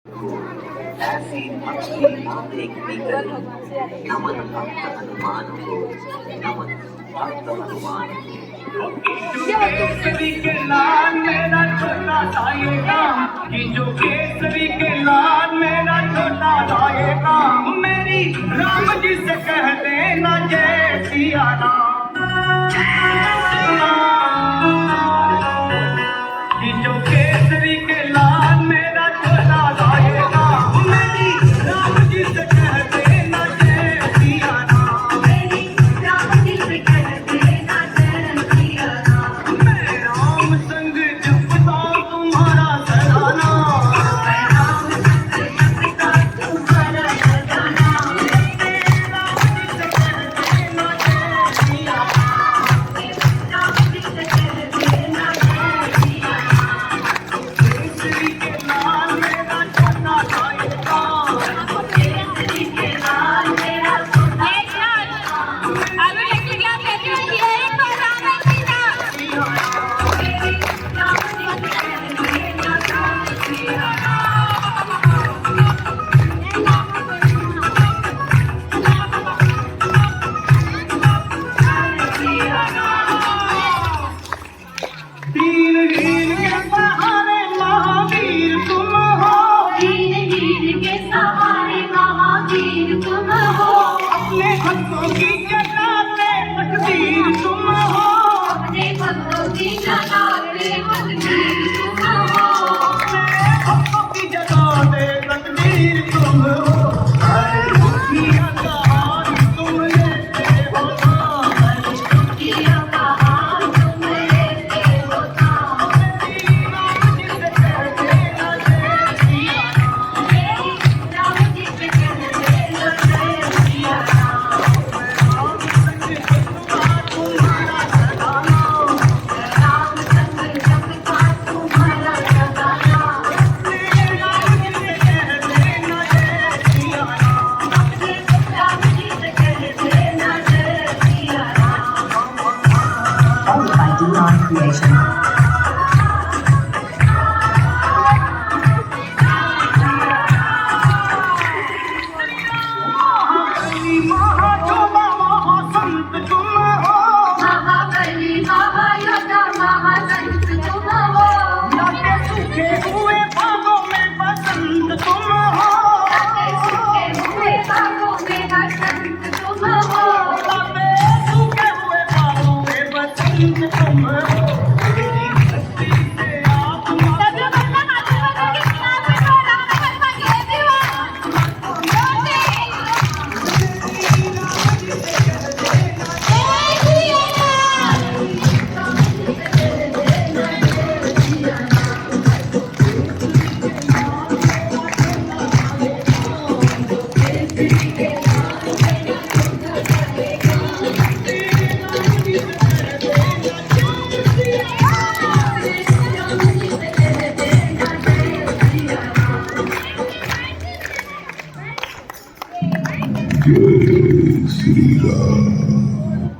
ऐसी मछली देखने गई, नमन भक्त हनुमान को, नमन भक्त हनुमान को। केसरी के लाल मेरा छोटा जाएगा, ये जो केसरी के लाल मेरा छोटा जाएगा, मेरी राम जी से कह देना जय सिया राम। ये जो केसरी के लाल मेरा छोटा जाएगा, मेरी राम जी से कह देना जय सिया राम। मेरी राम जी से कह देना जय सिया राम। मैं राम संग जपता तुम्हारा सराना, मैं राम संग जपता तुम्हारा सराना। मेरे राम जी से कह देना जय सिया राम। मेरे राम जी से कह देना जय सिया राम। केसरी के लाल मेरा छोटा जाएगा, केसरी के लाल मेरा छोटा जाएगा। अभी एक क्लास लेके आई है, एक बार राम जी का मेरी राम जी से कह देना जय सिया राम। दीन हीन के सहारे महावीर तुम हो, दीन वीर के सहारे महावीर तुम हो, अपने भक्तों की जगाते तकदीर तुम हो, अपने भक्तों की जगाते तकदीर तुम हो, अपने भक्तों की जगाते तकदीर तुम हो। हर दुनिया का हाल तुम लेते हो नाम, किया कहा तुम लेते हो नाम। मेरी राम जी से कह देना जय सिया राम। मेरी राम जी से कह देना जय सिया राम। राम संग जपता तुम्हारा सराना, राम संग जपता तुम्हारा सराना। मेरे राम जी से कह देना जय सिया राम। अपने राम जी से कह देना जय Siya Ram. Owned by Dion Creation. महाबली महाजोधा महासंत तुम हो, महाबली महायोद्धा महासंत तुम हो, लाके सूखे हुए बागों में बसंत तुम हो, लाके सूखे हुए बागों में बसंत तुम हो, लाके सूखे हुए बागों में बसंत तुम हो। तेरी धरती से आत्मा जय श्री राम।